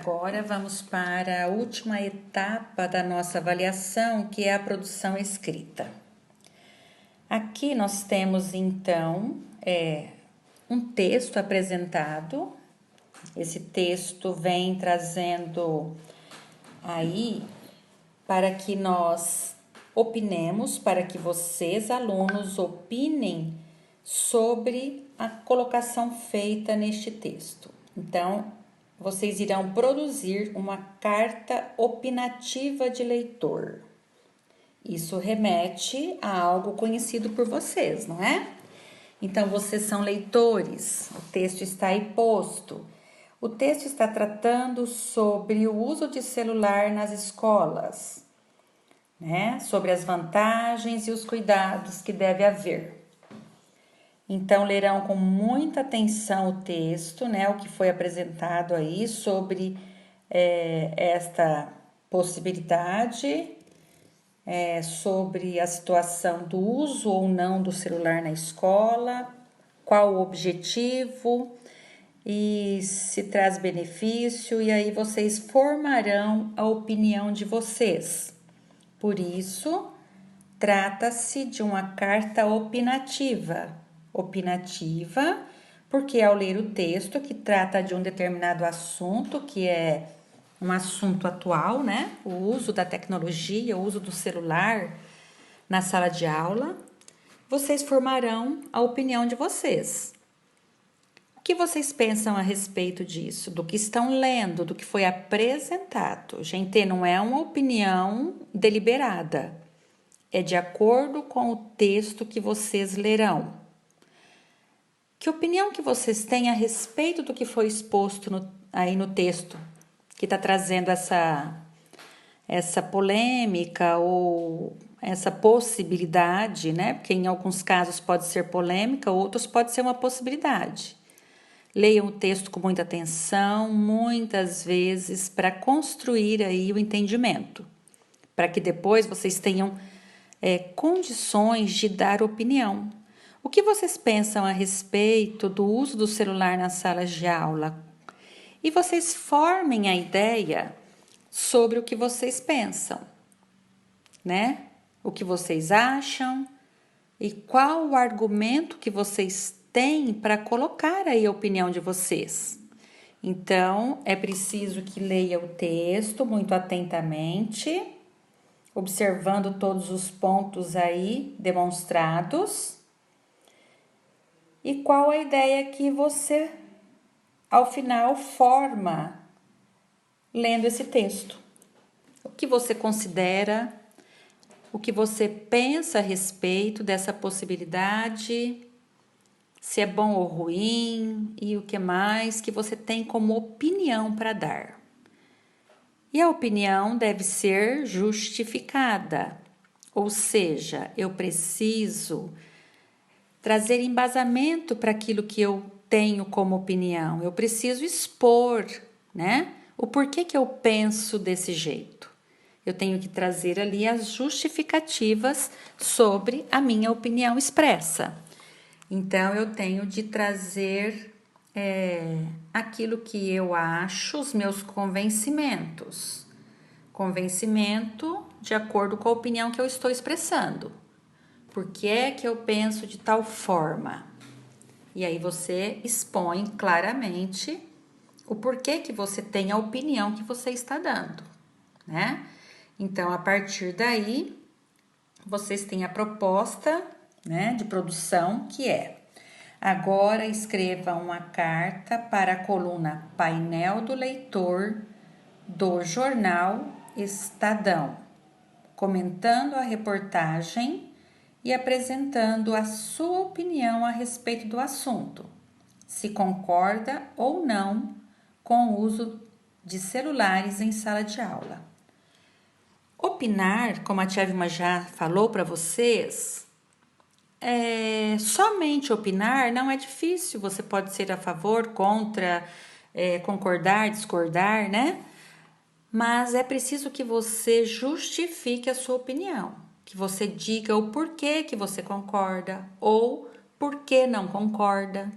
Agora vamos para a última etapa da nossa avaliação, que é a produção escrita. Aqui nós temos então um texto apresentado. Esse texto vem trazendo aí para que nós opinemos, para que vocês, alunos, opinem sobre a colocação feita neste texto. Então, vocês irão produzir uma carta opinativa de leitor. Isso remete a algo conhecido por vocês, não é? Então, vocês são leitores, o texto está aí posto. O texto está tratando sobre o uso de celular nas escolas, né? Sobre as vantagens e os cuidados que deve haver. Então, lerão com muita atenção o texto, né? O que foi apresentado aí sobre esta possibilidade, sobre a situação do uso ou não do celular na escola, qual o objetivo e se traz benefício, e aí vocês formarão a opinião de vocês. Por isso, trata-se de uma carta opinativa. Opinativa, porque ao ler o texto que trata de um determinado assunto, que é um assunto atual, né? O uso da tecnologia, o uso do celular na sala de aula, vocês formarão a opinião de vocês. O que vocês pensam a respeito disso? Do que estão lendo, do que foi apresentado? Gente, não é uma opinião deliberada. É de acordo com o texto que vocês lerão. Que opinião que vocês têm a respeito do que foi exposto aí no texto, que está trazendo essa polêmica ou essa possibilidade, né? Porque em alguns casos pode ser polêmica, outros pode ser uma possibilidade. Leiam o texto com muita atenção, muitas vezes, para construir aí o entendimento, para que depois vocês tenham condições de dar opinião. O que vocês pensam a respeito do uso do celular nas salas de aula? E vocês formem a ideia sobre o que vocês pensam, né? O que vocês acham e qual o argumento que vocês têm para colocar aí a opinião de vocês. Então, é preciso que leia o texto muito atentamente, observando todos os pontos aí demonstrados. E qual a ideia que você, ao final, forma lendo esse texto? O que você considera, o que você pensa a respeito dessa possibilidade, se é bom ou ruim e o que mais que você tem como opinião para dar. E a opinião deve ser justificada, ou seja, eu preciso trazer embasamento para aquilo que eu tenho como opinião. Eu preciso expor, né? O porquê que eu penso desse jeito. Eu tenho que trazer ali as justificativas sobre a minha opinião expressa. Então, eu tenho de trazer aquilo que eu acho, os meus convencimentos. Convencimento de acordo com a opinião que eu estou expressando. Por que é que eu penso de tal forma? E aí você expõe claramente o porquê que você tem a opinião que você está dando, né? Então, a partir daí, vocês têm a proposta, né, de produção, que é: agora escreva uma carta para a coluna Painel do Leitor do jornal Estadão, comentando a reportagem e apresentando a sua opinião a respeito do assunto, se concorda ou não com o uso de celulares em sala de aula. Opinar, como a tia Vilma já falou para vocês, somente opinar não é difícil. Você pode ser a favor, contra, concordar, discordar, né? Mas é preciso que você justifique a sua opinião. Que você diga o porquê que você concorda ou porquê não concorda.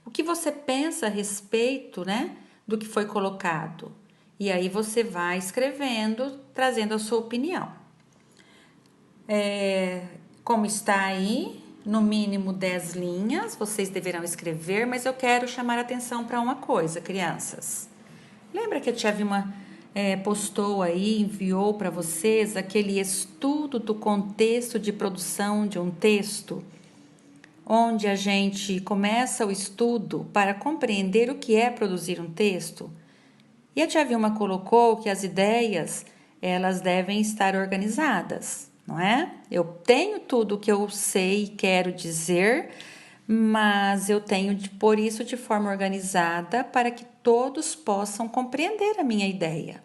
O que você pensa a respeito, né, do que foi colocado. E aí você vai escrevendo, trazendo a sua opinião. Como está aí, no mínimo 10 linhas, vocês deverão escrever, mas eu quero chamar a atenção para uma coisa, crianças. Lembra que a tia Vilma postou aí, enviou para vocês aquele estudo do contexto de produção de um texto, onde a gente começa o estudo para compreender o que é produzir um texto? E a tia Vilma colocou que as ideias, elas devem estar organizadas, não é? Eu tenho tudo o que eu sei e quero dizer, mas eu tenho de pôr isso de forma organizada para que todos possam compreender a minha ideia.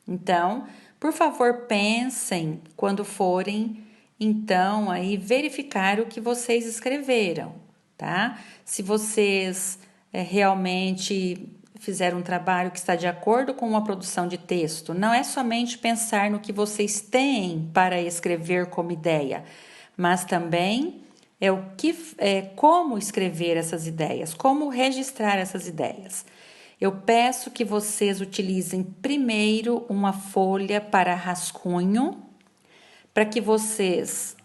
Então, por favor, pensem quando forem, então, aí verificar o que vocês escreveram, tá? Se vocês realmente fizeram um trabalho que está de acordo com uma produção de texto, não é somente pensar no que vocês têm para escrever como ideia, mas também como escrever essas ideias, como registrar essas ideias. Eu peço que vocês utilizem primeiro uma folha para rascunho, para que vocês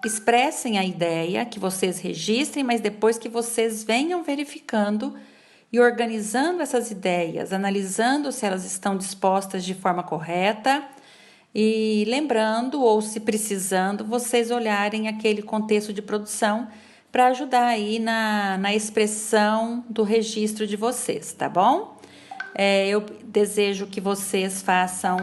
expressem a ideia, que vocês registrem, mas depois que vocês venham verificando e organizando essas ideias, analisando se elas estão dispostas de forma correta e lembrando, ou se precisando, vocês olharem aquele contexto de produção para ajudar aí na expressão do registro de vocês, tá bom? Eu desejo que vocês façam